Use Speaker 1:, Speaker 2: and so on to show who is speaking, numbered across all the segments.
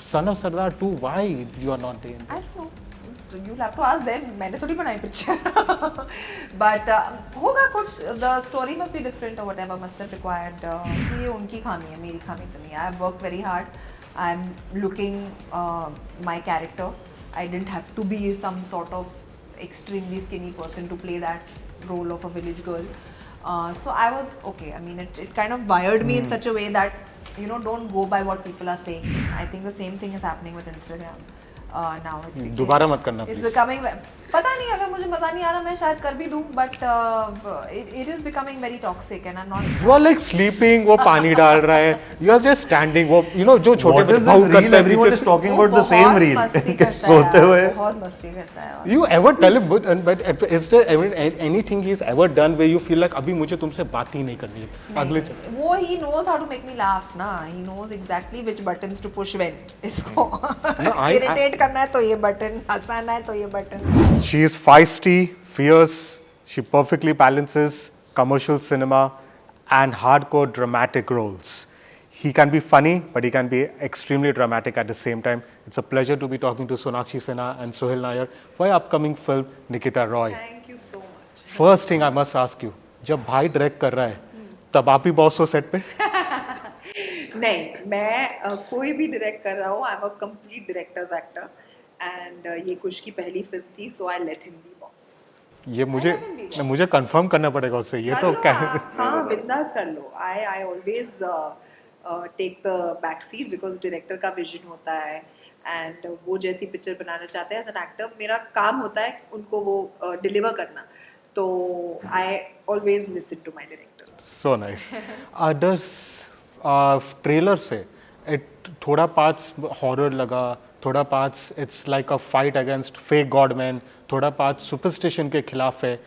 Speaker 1: Son of Sardar 2, why you are not doing
Speaker 2: I
Speaker 1: that?
Speaker 2: don't know. So you'll have to ask them. मैंने थोड़ी बनाई picture. But होगा कुछ. The story must be different or whatever must have required. ये उनकी खामी है, मेरी खामी तो नहीं है. I've worked very hard. I'm looking my character. I didn't have to be some sort of extremely skinny person to play that role of a village girl. So I was okay. I mean, it kind of wired me in such a way that, you know, don't go by what people are saying. I think the same thing is happening with Instagram. Now
Speaker 1: दोबारा मत करना
Speaker 2: it's
Speaker 1: please.
Speaker 2: becoming, पता नहीं अगर मुझे मजा नहीं आ रहा मैं शायद कर भी दूँ, but it is becoming very toxic and I'm not.
Speaker 1: You are like sleeping, वो पानी डाल रहा है. You are just standing. वो you know जो छोटे
Speaker 3: What
Speaker 1: बच्चे
Speaker 3: is
Speaker 1: भाव
Speaker 3: this
Speaker 1: करते
Speaker 3: reel?
Speaker 1: हैं
Speaker 3: Everyone
Speaker 1: पीछे
Speaker 3: is
Speaker 1: से.
Speaker 3: talking
Speaker 2: वो
Speaker 3: about the same
Speaker 2: बहुत
Speaker 3: reel.
Speaker 2: मस्ती
Speaker 3: कि
Speaker 2: करता है
Speaker 3: सोते
Speaker 2: यार,
Speaker 3: हुए.
Speaker 2: बहुत मस्ती करता है.
Speaker 1: You ever tell him, but is there anything he's ever done where you feel like अभी मुझे तुमसे बात ही नहीं करनी है अगले
Speaker 2: नहीं, वो he knows how to make me laugh ना. He knows exactly which buttons to push when. इसको irritate करना है तो ये button, हंसाना है तो ये button.
Speaker 1: She is feisty, fierce. She perfectly balances commercial cinema and hardcore dramatic roles. He can be funny, but he can be extremely dramatic at the same time. It's a pleasure to be talking to Sonakshi Sinha and Sohail Nair for your upcoming film Nikita Roy.
Speaker 2: Thank you so much.
Speaker 1: First thing I must ask you, जब भाई direct कर रहा है तब आप ही boss हो set पे?
Speaker 2: नहीं, मैं कोई भी डायरेक्ट कर रहा हूँ. I am a complete directors actor and ये कुश की पहली फिल्म थी, so I let him be boss.
Speaker 1: ये मुझे कंफर्म करना पड़ेगा उससे. ये तो क्या है?
Speaker 2: हाँ, बिंदास कर लो. I always take the back seat because director का विजन होता है एंड वो जैसी पिक्चर बनाना चाहते हैं एज एन एक्टर, मेरा काम होता है उनको वो डिलीवर करना. तो I always listen to my director.
Speaker 1: So nice. Does trailer से थोड़ा पार्ट्स हॉरर लगा, थोड़ा parts it's like a fight against fake godman, थोड़ा पार्ट्स सुपरस्टिशन के खिलाफ है.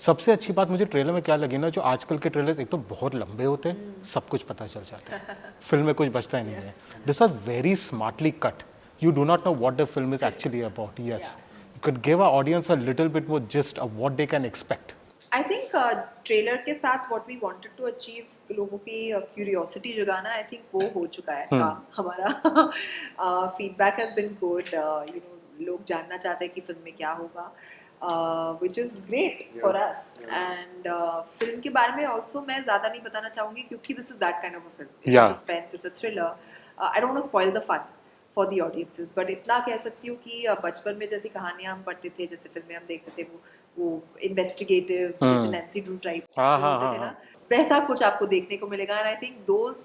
Speaker 1: सबसे अच्छी बात मुझे ट्रेलर में क्या लगी ना, जो आजकल के ट्रेलर्स एक तो बहुत लंबे होते हैं, सब कुछ पता चल जाता है, फिल्म में कुछ बचता ही नहीं है. This are very smartly cut. You do not know what the film is actually about. Yes, you could give our audience a little bit more gist of what they can expect.
Speaker 2: I think trailer के साथ what we wanted to achieve, लोगों की curiosity जगाना, I think वो हो चुका है काम हमारा. Feedback has been good. You know, लोग जानना चाहते हैं कि फिल्म में क्या होगा, which is great for us. And film के बारे में also मैं ज़्यादा नहीं बताना चाहूँगी क्योंकि this is that kind of a film. It's a suspense, it's a thriller. I don't want to spoil the fun for the audiences, but इतना कह सकती हूँ कि बचपन में जैसी कहानियाँ हम पढ़ते थे, जैसे फिल्में हम देखते थे, वो इन्वेस्टिगेटिव, जैसे नैन्सी ड्रू टाइप होते थे ना, वैसा कुछ आपको देखने को मिलेगा. And I think those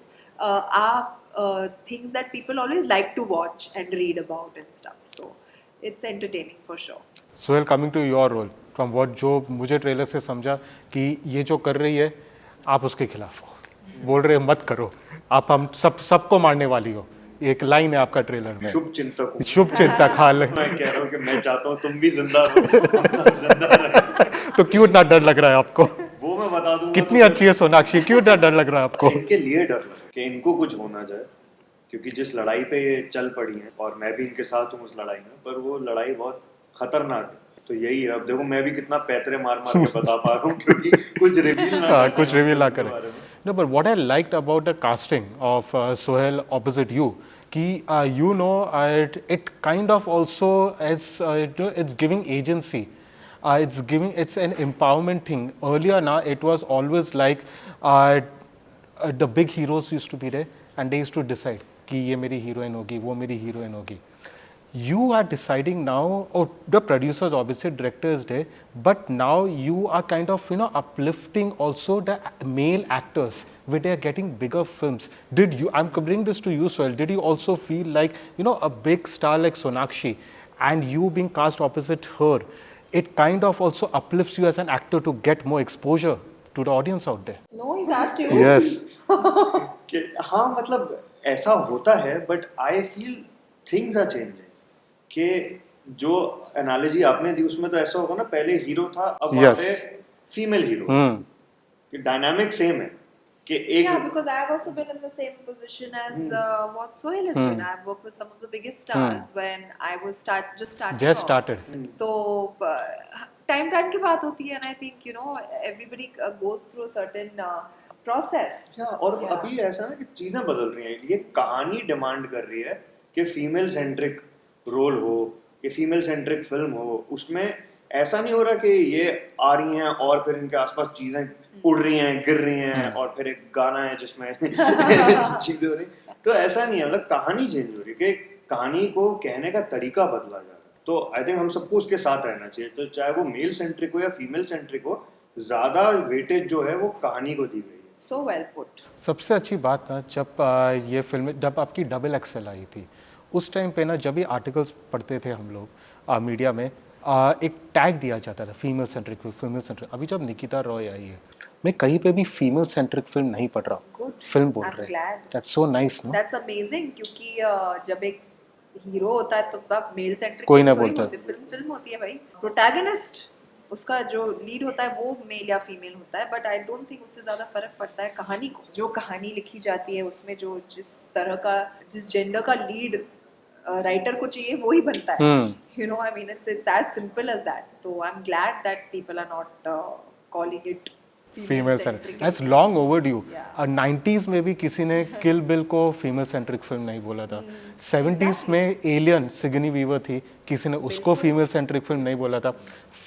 Speaker 2: are things that people always like to watch and read about and stuff. So it's entertaining for sure.
Speaker 1: Sohail, coming to your role, from what जो मुझे ट्रेलर से समझा कि ये जो कर रही है आप उसके खिलाफ हो, बोल रहे मत करो, आप हम सबको मारने वाली हो. एक लाइन है आपका ट्रेलर में,
Speaker 4: शुभ चिंतक हूं.
Speaker 1: शुभ चिंतक. हाँ,
Speaker 4: मैं कह रहा हूँ कि मैं चाहता हूँ तुम भी जिंदा रहो, हम सब जिंदा रहें.
Speaker 1: तो क्यों इतना डर लग रहा है आपको?
Speaker 4: वो मैं बता दूंगा.
Speaker 1: कितनी अच्छी है सोनाक्षी, क्यों इतना डर लग रहा है आपको?
Speaker 4: इनके लिए डर लगा कि इनको कुछ हो ना जाए, क्योंकि जिस लड़ाई पे ये चल पड़ी हैं और मैं भी इनके साथ हूँ उस लड़ाई में, पर वो लड़ाई बहुत खतरनाक है. तो यही है. अब देखो मैं भी कितना पैतरे मार के बता पा रहा हूँ क्योंकि कुछ रिवील ना करें.
Speaker 1: No, but what I liked about the casting of Sohail opposite you, कि you know it kind of also as it's giving agency. It's an empowerment thing. Earlier now it was always like the big heroes used to be there and they used to decide कि ये मेरी heroine होगी, वो मेरी heroine होगी. You are deciding now, or the producers obviously, director is there, but now you are kind of, you know, uplifting also the male actors where they are getting bigger films. Did you, I'm bringing this to you, Sohail, did you also feel like, you know, a big star like Sonakshi and you being cast opposite her, it kind of also uplifts you as an actor to get more exposure to the audience out there?
Speaker 2: No, he's asked you.
Speaker 1: Yes.
Speaker 4: हाँ, मतलब ऐसा होता है, but I feel things are changing. कि जो analogy आपने दी उसमें तो ऐसा होगा ना, पहले हीरो था, अब वहाँ पे फीमेल हीरो. कि डायनामिक सेम है कि एक.
Speaker 2: Yeah, because I have also been in the same position as what Sohail has been. I've worked with some of the biggest stars when I was just started. तो time की बात होती है, and I think you know everybody goes through a certain process.
Speaker 4: और अभी ऐसा ना कि चीजें बदल रही हैं. ये कहानी डिमांड कर रही है कि फीमेल सेंट्रिक रोल हो, कि फीमेल सेंट्रिक फिल्म हो, उसमें ऐसा नहीं हो रहा कि ये आ रही हैं और फिर इनके आसपास चीजें उड़ रही हैं, गिर रही हैं, और फिर एक गाना है जिसमें चीजें हो रही। तो ऐसा नहीं है, मतलब कहानी चेंज हो रही है कि कहानी को कहने का तरीका बदला जा रहा है। तो आई थिंक हम सबको उसके साथ रहना चाहिए, तो चाहे वो मेल सेंट्रिक हो या फीमेल सेंट्रिक हो, ज्यादा वेटेज जो है वो कहानी को दी गई है।
Speaker 2: So well put.
Speaker 1: सबसे अच्छी बात ना, जब ये फिल्म जब आपकी डबल एक्सेल आई थी उस टाइम पे ना, जब ये आर्टिकल्स पढ़ते थे हम लोग मीडिया में, एक टैग दिया जाता था फीमेल सेंट्रिक अभी जब निकिता रॉय आई है, मैं कहीं पे भी फीमेल सेंट्रिक फिल्म नहीं पढ़ रहा,
Speaker 2: Good.
Speaker 1: फिल्म बोल
Speaker 2: I'm
Speaker 1: रहे
Speaker 2: glad.
Speaker 1: हैं। That's so nice no.
Speaker 2: That's amazing क्योंकि जब एक हीरो होता है तो आप मेल सेंट्रिक
Speaker 1: कोई ना
Speaker 2: थोड़ी
Speaker 1: बोलता।
Speaker 2: होती, फिल्म होती है भाई। प्रोटैगनिस्ट उसका जो लीड होता है वो मेल या फीमेल होता है, बट आई डोंट थिंक उससे ज्यादा फर्क पड़ता है कहानी को। जो कहानी लिखी जाती है उसमें जो जिस जेंडर का लीड राइटर को चाहिए वो ही बनता है। You know I mean it's as simple as that. तो I am glad that people are not calling it
Speaker 1: female centric. That's long overdue.
Speaker 2: Yeah.
Speaker 1: 90s में भी किसी ने किल बिल को फीमेल सेंट्रिक फिल्म नहीं बोला था। 70s में एलियन सिगनी वीवर थी, किसी ने उसको फीमेल सेंट्रिक फिल्म नहीं बोला था।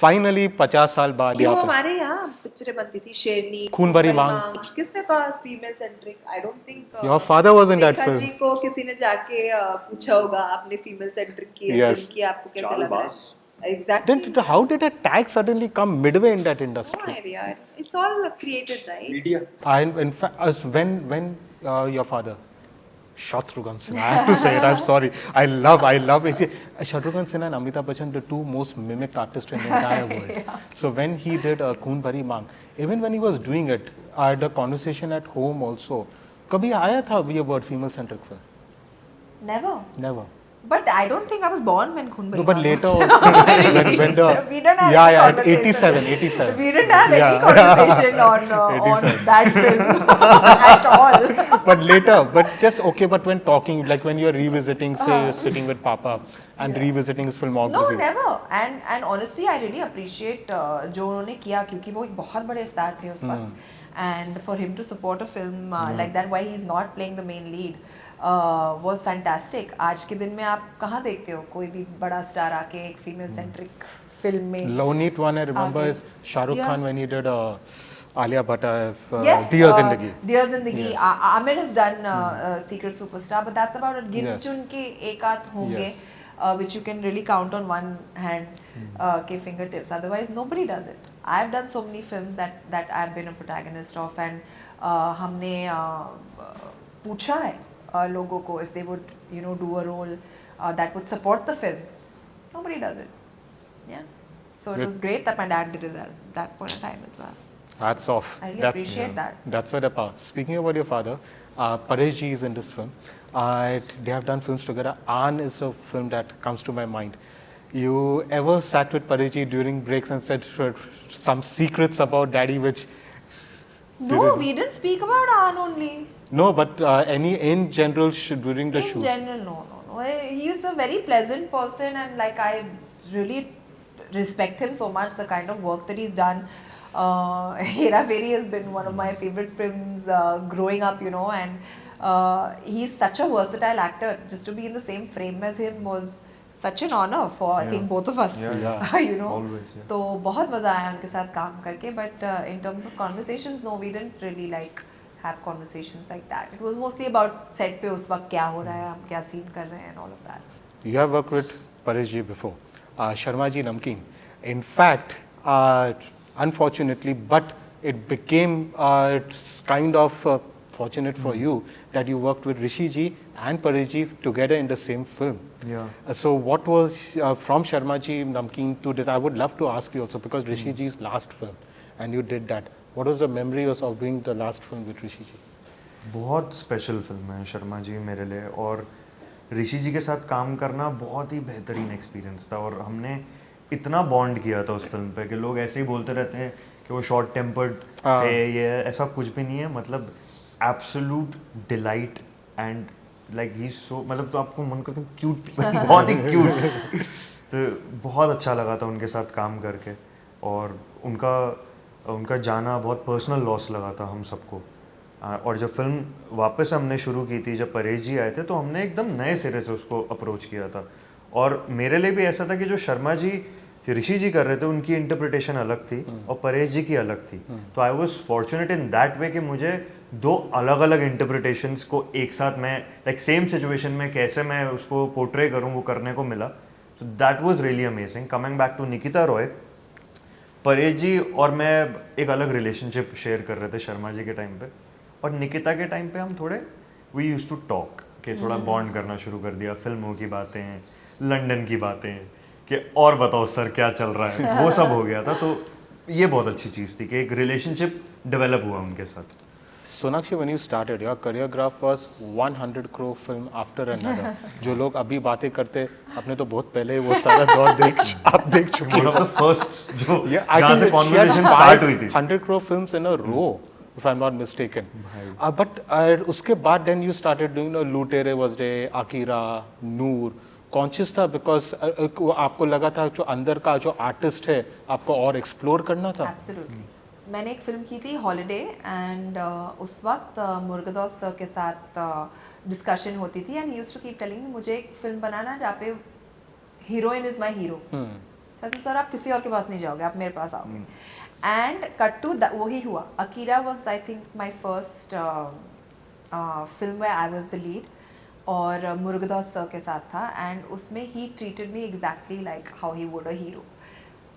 Speaker 1: फाइनली 50 साल बाद
Speaker 2: क्यों
Speaker 1: यहाँ पे
Speaker 2: हमारे यहाँ पिक्चरें बनती थी, शेरनी,
Speaker 1: खून भरी मांग।
Speaker 2: किसने कहा female centric? I don't think
Speaker 1: Your father was in that
Speaker 2: Rekha
Speaker 1: film.
Speaker 2: जी को किसी ने जाके पूछा होगा आपने फीमेल सेंट्रिक की है
Speaker 1: Yes.
Speaker 2: फिल्म की, आपको कैसे लग रहा है?
Speaker 4: Chaalbaaz.
Speaker 2: Exactly.
Speaker 1: Then how did a tag suddenly come midway in that
Speaker 2: No
Speaker 1: industry?
Speaker 2: idea. It's all created, right?
Speaker 4: Media
Speaker 1: In fact, when your father, Shatrughan Sinha, I have to say it. I'm sorry. I love it. Shatrughan Sinha and Amitabh Bachchan, the two most mimicked artists in the entire world. So when he did Khoon Bhari Maang, even when he was doing it, I had a conversation at home also. कभी आया था ये word female centric film?
Speaker 2: Never.
Speaker 1: Never.
Speaker 2: But I don't think I was born when Khoon Bhari
Speaker 1: No, but
Speaker 2: Maang
Speaker 1: later
Speaker 2: was
Speaker 1: also, when
Speaker 2: released. We didn't have
Speaker 1: yeah,
Speaker 2: any
Speaker 1: yeah,
Speaker 2: conversation.
Speaker 1: 87.
Speaker 2: We didn't have any conversation on that film at all.
Speaker 1: But later, but when talking, like when you're revisiting, say, sitting with Papa and revisiting his
Speaker 2: No,
Speaker 1: filmography.
Speaker 2: never. And honestly, I really appreciate जो उन्होंने किया, क्योंकि वो एक बहुत बड़े star थे उस वक्त. And for him to support a film like that, why he's not playing the main lead, was fantastic. आज के दिन में आप कहाँ देखते हो कोई भी बड़ा स्टार आके एक फीमेल सेंट्रिक फिल्म में?
Speaker 1: Lonely one I remember
Speaker 2: Okay.
Speaker 1: is Shah Rukh
Speaker 2: Yeah.
Speaker 1: Khan when he did Alia Bhatt,
Speaker 2: Yes,
Speaker 1: Dear Zindagi.
Speaker 2: Dear Zindagi.
Speaker 1: Yes.
Speaker 2: Amir has done Secret Superstar, but that's about it. गिन
Speaker 1: Yes.
Speaker 2: चुन के एक आध होंगे,
Speaker 1: Yes.
Speaker 2: which you can really count on one hand के fingertips. Otherwise, nobody does it. I've done so many films that I've been a protagonist of, and हमने पूछा है लोगों को if they would do a role that would support the film. Nobody does it. Yeah. So it was great that my dad did it at that point in time as well.
Speaker 1: Hats off.
Speaker 2: I really appreciate that.
Speaker 1: That's why the power. Speaking about your father, Paresh ji is in this film. They have done films together. Aan is a film that comes to my mind. You ever sat with Paresh ji during breaks and said some secrets about daddy which...
Speaker 2: No, we didn't speak about Aan only.
Speaker 1: No, but any in general during the
Speaker 2: In
Speaker 1: shoot.
Speaker 2: general, no. He is a very pleasant person, and like I really respect him so much. The kind of work that he's done. Hera Fairy has been one of my favorite films growing up, and he's such a versatile actor. Just to be in the same frame as him was such an honor for I think both of us.
Speaker 1: Yeah.
Speaker 4: Always, yeah.
Speaker 2: तो बहुत मजा आया उनके साथ काम करके, but in terms of conversations, no, we didn't really have conversations like that. It was mostly about set पे उस वक्त क्या हो रहा है, हम क्या scene कर रहे हैं, and all of that.
Speaker 1: You have worked with Paresh ji before, Sharma ji Namkeen. In fact, unfortunately, but it became it's kind of fortunate for you that you worked with Rishi ji and Paresh ji together in the same film.
Speaker 4: Yeah.
Speaker 1: So what was from Sharma ji Namkeen to this? I would love to ask you also, because Rishi ji's last film, and you did that. What was the memory of doing the last film with Rishi ji?
Speaker 3: बहुत special film है शर्मा जी मेरे लिए, और ऋषि जी के साथ काम करना बहुत ही बेहतरीन एक्सपीरियंस था. और हमने इतना बॉन्ड किया था उस फिल्म पे कि लोग ऐसे ही बोलते रहते हैं कि वो शॉर्ट टेम्पर्ड थे, ये ऐसा कुछ भी नहीं है. मतलब absolute delight and like he so, मतलब तो आपको मन करता है क्यूट, बहुत ही क्यूट. तो बहुत अच्छा लगा था उनके साथ काम करके, और उनका जाना बहुत पर्सनल लॉस लगा था हम सबको. और जब फिल्म वापस हमने शुरू की थी, जब परेश जी आए थे, तो हमने एकदम नए सिरे से उसको अप्रोच किया था। और मेरे लिए भी ऐसा था कि जो शर्मा जी ऋषि जी कर रहे थे उनकी इंटरप्रिटेशन अलग थी और परेश जी की अलग थी। तो I was fortunate in that way कि मुझे दो अलग अलग इंटरप्रिटेशंस को एक साथ मैं लाइक सेम सिचुएशन में कैसे मैं उसको पोर्ट्रे करूँ वो करने को मिला। So that was really amazing. Coming back to Nikita Roy, Paresh ji और मैं एक अलग रिलेशनशिप शेयर कर रहे थे शर्मा जी के टाइम पे, और निकिता के टाइम पे हम थोड़े वी यूज टू टॉक कि थोड़ा बॉन्ड करना शुरू कर दिया, फिल्मों की बातें, लंदन की बातें, कि और बताओ सर क्या चल रहा है, वो सब हो गया था। तो ये बहुत अच्छी चीज़ थी कि एक रिलेशनशिप डेवलप हुआ उनके साथ।
Speaker 1: Sonakshi, when you started, your career graph was 100 crore film after another. जो लोग अभी बातें करते, आपने तो बहुत पहले वो सारा दौर आप देख चुके
Speaker 3: वन ऑफ द फर्स्ट जो
Speaker 1: Yeah, I
Speaker 3: जहाँ
Speaker 1: think
Speaker 3: से
Speaker 1: she had
Speaker 3: कॉन्वर्सेशन स्टार्ट हुई थी।
Speaker 1: 100 crore films in a row, if I'm not mistaken. But उसके बाद then you started doing लुटेरे was there, Akira, Noor, conscious था बिकॉज आपको लगा था जो अंदर का जो आर्टिस्ट है आपको और एक्सप्लोर करना था।
Speaker 5: एब्सोल्युटली। मैंने एक फिल्म की थी हॉलिडे एंड उस वक्त मुर्गदास सर के साथ डिस्कशन होती थी and used to keep telling me मुझे एक फिल्म बनाना जहाँ पे heroine is my hero. Sir आप किसी और के पास नहीं जाओगे, आप मेरे पास आओगे। एंड कट टू वही हुआ। Akira was I think my first film where I was the lead और मुर्गदास सर के साथ था एंड उसमें ही treated me exactly like how he would a hero.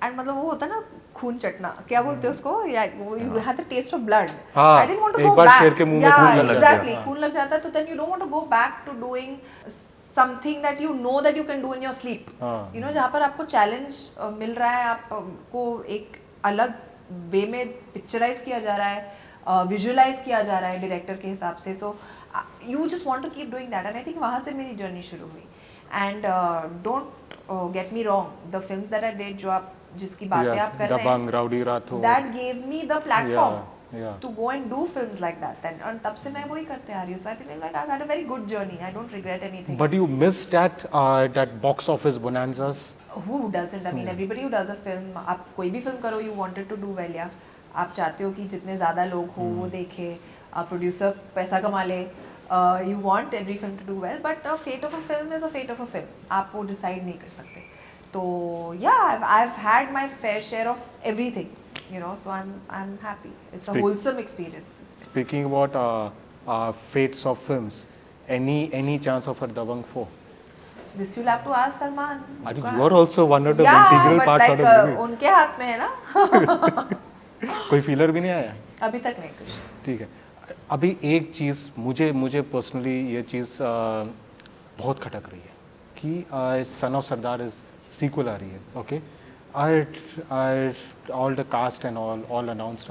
Speaker 5: And मतलब वो होता है ना खून चटना, क्या बोलते हैं उसको, या you had the taste of blood.
Speaker 1: हाँ,
Speaker 5: आई डिडंट वांट टू
Speaker 1: एक
Speaker 5: गो
Speaker 1: बार
Speaker 5: बैक।
Speaker 1: शेर के मुंह में खून लग जाता है।
Speaker 5: एग्जैक्टली,
Speaker 1: हाँ।
Speaker 5: खून लग जाता है तो then you don't want to go back to doing something that you know that you can do in your sleep.
Speaker 1: हाँ।
Speaker 5: यू नो जहाँ पर आपको चैलेंज मिल रहा है, आपको एक अलग वे में पिक्चराइज किया जा रहा है, विजुअलाइज किया जा रहा है डायरेक्टर के हिसाब से। So you just want to keep doing that and I think वहाँ से मेरी जर्नी शुरू हुई। And don't get me wrong, the films that I did, जो आप जिसकी बातें आप कर रहे
Speaker 1: दबंग,
Speaker 5: हैं,
Speaker 1: Rowdy Rathore,
Speaker 5: that gave me the platform
Speaker 1: yeah.
Speaker 5: to go and do films like that. Then और तब से मैं वही करते आ रही हूँ। So I think like I've had a very good journey. I don't regret anything.
Speaker 1: But you missed that box office bonanzas.
Speaker 5: Who doesn't? I mean, everybody who does a film, आप कोई भी फिल्म करो, you wanted to do well, या आप चाहते हो कि जितने ज़्यादा लोग हो वो देखे, प्रोड्यूसर पैसा कमा ले, you want every film to do well, but a fate of a film is a fate of a film. आप वो decide नहीं कर सकते। तो yeah, I've had my fair share of everything, you know, so I'm happy. It's a wholesome experience.
Speaker 1: Speaking about fates of films, any chance of a Dabangg 4?
Speaker 5: This you'll have to ask Salman.
Speaker 1: I think you are also one of the
Speaker 5: Yeah,
Speaker 1: integral
Speaker 5: but
Speaker 1: parts
Speaker 5: like
Speaker 1: of the movie.
Speaker 5: उनके हाथ में है ना।
Speaker 1: कोई feeler भी नहीं आया?
Speaker 5: अभी तक नहीं कुछ।
Speaker 1: ठीक है। अभी एक चीज़ मुझे पर्सनली ये चीज़ बहुत खटक रही है कि Son of Sardaar is sequel आ रही है, okay, I all the cast and all announced,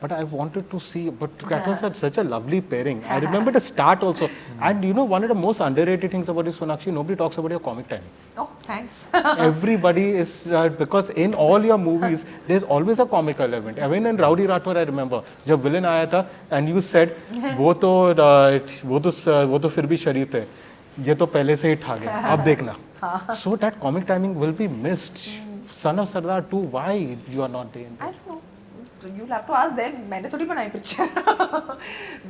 Speaker 1: but I wanted to see, but that was such a lovely pairing. I remember the start also, and you know, one of the most underrated things about this, Sonakshi, nobody talks about your comic timing.
Speaker 5: Oh, thanks.
Speaker 1: Everybody is because in all your movies there's always a comic element. Even in Rowdy Rathore, I remember जब villain आया था and you said वो तो फिर भी शरीफ है, ये तो पहले से ही ठा गया, अब देखना. So that comic timing will be missed. Son of Sardar 2, why you are not there?
Speaker 5: I don't know. So you'll have to ask them. मैंने थोड़ी बनाई picture.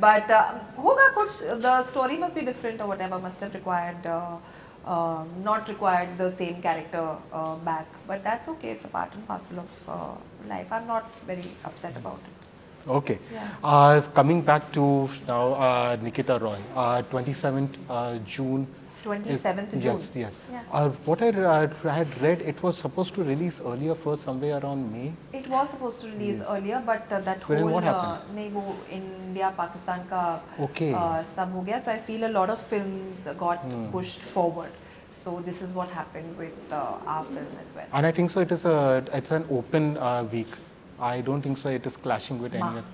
Speaker 5: But होगा कुछ. The story must be different or whatever. Must have required not required the same character back. But that's okay. It's a part and parcel of life. I'm not very upset about it.
Speaker 1: Okay.
Speaker 5: Yeah.
Speaker 1: Coming back to now Nikita Roy, 27th June.
Speaker 5: 27th June.
Speaker 1: Yes, yes.
Speaker 5: Yeah.
Speaker 1: What I had read, it was supposed to release earlier, first somewhere around May.
Speaker 5: It was supposed to release earlier, but that
Speaker 1: But then
Speaker 5: whole
Speaker 1: what happened?
Speaker 5: नहीं वो India Pakistan का
Speaker 1: Okay.
Speaker 5: सब हो गया. So I feel a lot of films got pushed forward. So this is what happened with our film as well.
Speaker 1: And I think so. It's an open week. I don't think so. It is clashing with any.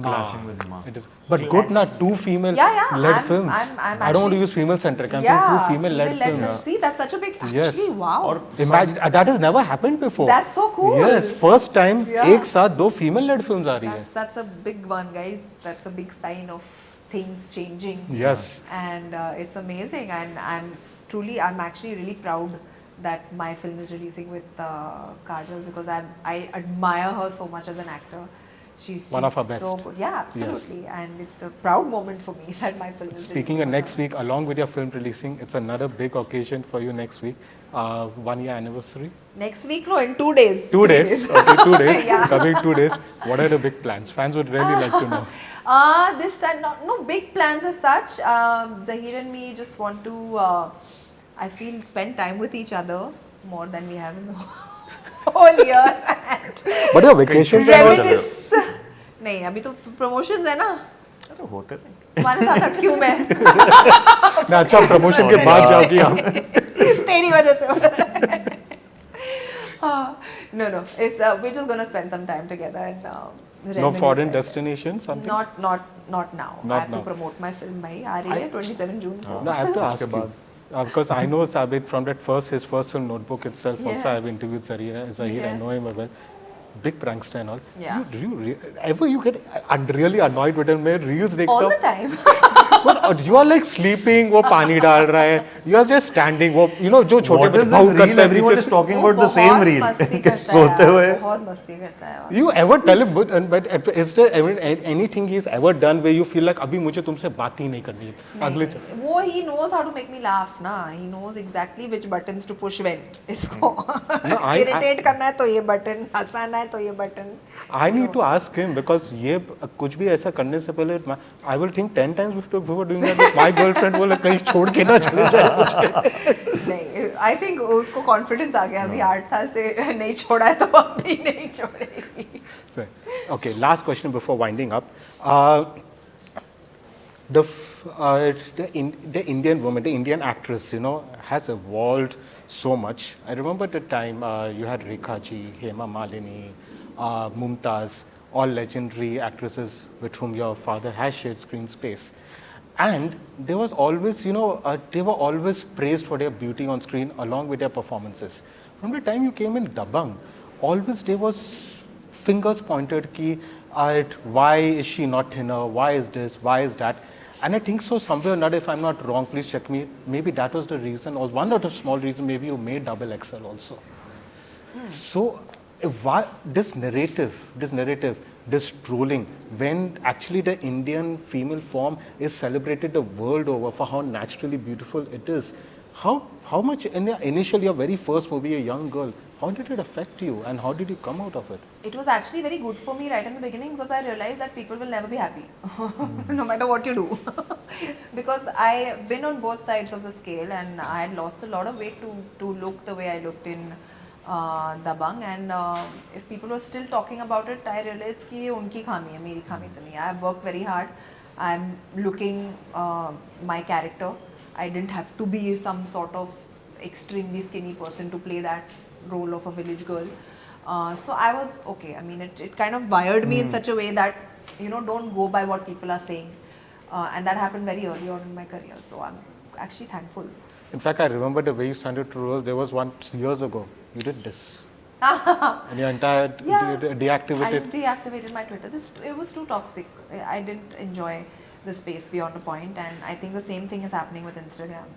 Speaker 3: Clashing with Ma.
Speaker 1: It is, but good, not two female led films.
Speaker 5: I'm
Speaker 1: I don't want to
Speaker 5: actually-
Speaker 1: use female centric. I'm
Speaker 5: Yeah,
Speaker 1: saying two female led films.
Speaker 5: films. See, that's such a big.
Speaker 1: Yes.
Speaker 5: Actually, wow.
Speaker 3: और
Speaker 1: Imagine that has never happened before.
Speaker 5: That's so cool.
Speaker 1: Yes, first time
Speaker 5: Yeah.
Speaker 1: एक साथ दो female led films आ रही है.
Speaker 5: That's a big one, guys. That's a big sign of things changing.
Speaker 1: Yes.
Speaker 5: And it's amazing, and I'm actually really proud that my film is releasing with Kajal because I admire her so much as an actor. She's
Speaker 1: One of our
Speaker 5: so
Speaker 1: best.
Speaker 5: good. Yeah, absolutely. And it's a proud moment for me that my film is
Speaker 1: Speaking of next week, along with your film releasing, it's another big occasion for you next week. 1 year anniversary.
Speaker 5: next week, no, in 2 days.
Speaker 1: 2
Speaker 5: 3
Speaker 1: days. Okay, 2 days.
Speaker 5: Yeah.
Speaker 1: Coming 2 days. What are the big plans? Fans would really like to know.
Speaker 5: This time, no big plans as such. Zahir and me just want to, I feel, spend time with each other more than we have in the whole year. And
Speaker 1: But your vacations are not.
Speaker 5: reminisce. नहीं अभी तो promotions है ना
Speaker 3: अरे होते नहीं
Speaker 5: तुम्हारे साथ अटकी मैं
Speaker 1: ना अच्छा प्रमोशन के बाद जाओगी हम.
Speaker 5: तेरी वजह से हो रहा है. No, it's we're just gonna spend some time together and
Speaker 1: No
Speaker 5: reminisce.
Speaker 1: foreign destination, something?
Speaker 5: Not now.
Speaker 1: Not
Speaker 5: I have
Speaker 1: now.
Speaker 5: to promote my film भाई आ रही है 27 जून को.
Speaker 1: No, I have to ask you. Because I know Sabit from his first film Notebook itself. Also,
Speaker 5: Yeah.
Speaker 1: I have interviewed Zahir. I
Speaker 5: Yeah.
Speaker 1: know him well. Big prankster and all.
Speaker 5: Yeah.
Speaker 1: Ever you get really annoyed with him? Mein reels
Speaker 5: All
Speaker 1: dekhta
Speaker 5: the time.
Speaker 1: But you are like sleeping. वो पानी डाल रहा है. You are just standing. वो जो छोटे
Speaker 3: What is
Speaker 1: भाव
Speaker 3: this
Speaker 1: करता
Speaker 3: reel?
Speaker 1: है
Speaker 3: Everyone
Speaker 1: नीचे
Speaker 3: is talking about the
Speaker 5: बहुत
Speaker 3: same reel.
Speaker 5: मस्ती
Speaker 3: कि
Speaker 5: करता है
Speaker 3: सोते
Speaker 5: यार,
Speaker 3: हुए
Speaker 5: बहुत मस्ती करता है.
Speaker 1: You ever tell him, but is there anything he's ever done where you feel like अभी मुझे तुमसे बात ही नहीं करनी है? अगले
Speaker 5: नहीं, वो he knows how to make me laugh ना. He knows exactly which buttons to push when. इसको irritate करना है तो ये button, हंसाना है तो ये button.
Speaker 1: I need to ask him because ये कुछ भी ऐसा करने से पहले I will think 10 times before doing that. My girlfriend बोले कहीं छोड़ के ना चले जाए मुझे.
Speaker 5: नहीं, I think उसको confidence आ गया. अभी 8 साल से नहीं छोड़ा है तो अभी नहीं छोड़ेगी.
Speaker 1: So, okay, last question before winding up. The Indian woman, the Indian actress, has evolved so much. I remember the time you had Rekha ji, Hema Malini, Mumtaz, all legendary actresses with whom your father has shared screen space. And there was always, they were always praised for their beauty on screen along with their performances. From the time you came in Dabang, always there was fingers pointed at why is she not thinner, why is this, why is that. And I think so somewhere or another, if I'm not wrong, please check me, maybe that was the reason, or one of the small reason, maybe you made double XL also. So why this narrative, this trolling, when actually the Indian female form is celebrated the world over for how naturally beautiful it is, how much initially your very first movie, a young girl, how did it affect you and how did you come out of it?
Speaker 5: It was actually very good for me right in the beginning because I realized that people will never be happy no matter what you do. Because I've been on both sides of the scale and I had lost a lot of weight to look the way I looked in Dabang, and if people were still talking about it, I realized कि ये उनकी खामी है, मेरी खामी तो नहीं है. I've worked very hard. I'm looking my character. I didn't have to be some sort of extremely skinny person to play that role of a village girl. So I was okay. I mean, it kind of wired me in such a way that, don't go by what people are saying. And that happened very early on in my career. So I'm actually thankful.
Speaker 1: In fact, I remember the way you started to roast. There was one years ago. You did this. And your entire deactivated.
Speaker 5: I just deactivated my Twitter. It was too toxic. I didn't enjoy the space beyond a point, and I think the same thing is happening with Instagram.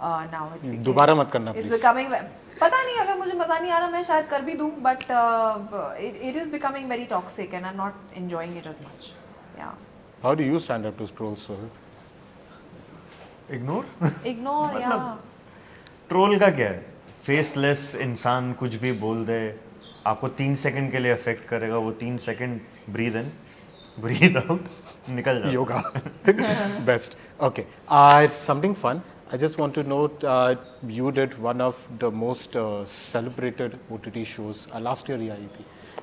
Speaker 5: Now it's
Speaker 1: दोबारा मत करना,
Speaker 5: it's
Speaker 1: please.
Speaker 5: becoming पता नहीं अगर मुझे मजा नहीं आ रहा मैं शायद कर भी दूँ, but it is becoming very toxic and I'm not enjoying it as much. Yeah.
Speaker 1: How do you stand up to trolls, Sohail?
Speaker 3: Ignore
Speaker 5: Ignore, yeah.
Speaker 3: Troll का क्या है? फेसलेस इंसान कुछ भी बोल दे, आपको 3 सेकंड के लिए अफेक्ट करेगा. वो 3 second breathe in, breathe out, निकल जाओ.
Speaker 1: Yoga. Best. Okay. Something fun. I just want to note you did one of the most celebrated OTT shows last year,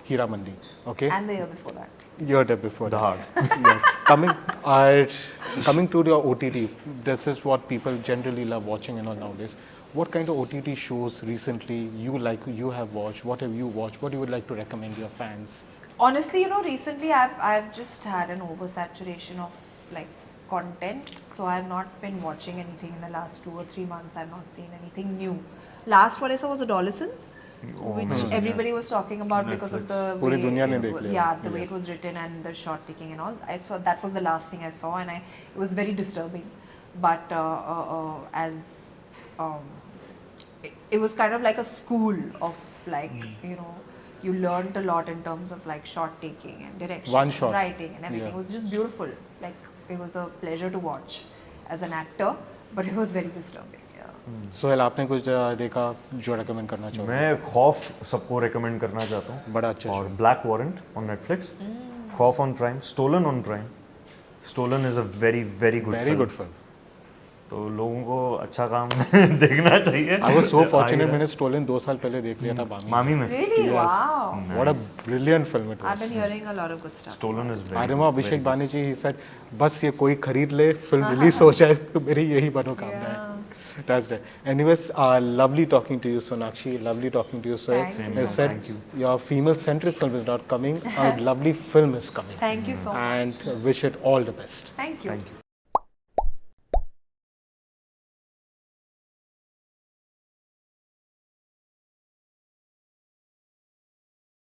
Speaker 1: Hira Mandi. Okay.
Speaker 5: And the year before that.
Speaker 1: Year before.
Speaker 3: The
Speaker 1: that.
Speaker 3: Heart.
Speaker 1: Yes. Coming to your OTT, this is what people generally love watching and all nowadays. What kind of OTT shows recently you have watched? What have you watched? What you would like to recommend your fans?
Speaker 5: Honestly, recently I've just had an oversaturation of content, so I've not been watching anything in the last 2 or 3 months. I've not seen anything new. Last what I saw was Adolescence, which everybody was talking about because of the way
Speaker 1: पूरी दुनिया ने देख लिया.
Speaker 5: the way it was written and the shot taking and all. I saw that was the last thing I saw, and it was very disturbing. But it was kind of like a school of you learned a lot in terms of like shot taking and direction,
Speaker 1: One shot.
Speaker 5: writing and everything.
Speaker 1: Yeah.
Speaker 5: It was just beautiful. Like it was a pleasure to watch as an actor, but it was very disturbing. Yeah.
Speaker 1: Sohail आपने कुछ देखा जो recommend करना चाहो?
Speaker 3: मैं खौफ सबको recommend करना चाहता हूँ,
Speaker 1: बड़ा अच्छा
Speaker 3: और
Speaker 1: show.
Speaker 3: Black Warrant on Netflix, Khauf on Prime, Stolen on Prime. Stolen is a very very good
Speaker 1: very good film.
Speaker 3: तो लोगों को अच्छा काम देखना चाहिए.
Speaker 1: आई वाज सो फॉर्चुनेट, मैंने स्टोलन 2 साल पहले देख लिया था मामी.
Speaker 3: मामी में
Speaker 5: Really?
Speaker 1: Yes.
Speaker 5: Wow.
Speaker 1: What a brilliant film it
Speaker 5: I've
Speaker 1: was.
Speaker 5: been hearing a lot of good stuff.
Speaker 3: Stolen is
Speaker 1: I
Speaker 3: very
Speaker 1: remember Abhishek Banerjee, he said, बस ये कोई खरीद ले, फिल्म रिलीज हो जाए तो मेरी यही मनोकामना है. That's it. Anyways, lovely talking to you, Sonakshi. Lovely talking to you, Sohail.
Speaker 5: Thank you
Speaker 1: As
Speaker 5: so
Speaker 1: said,
Speaker 3: much.
Speaker 1: your female-centric film is not coming. A lovely film is coming.
Speaker 5: Thank you so much.
Speaker 1: And wish it all the best.
Speaker 5: Thank you.
Speaker 3: Thank you.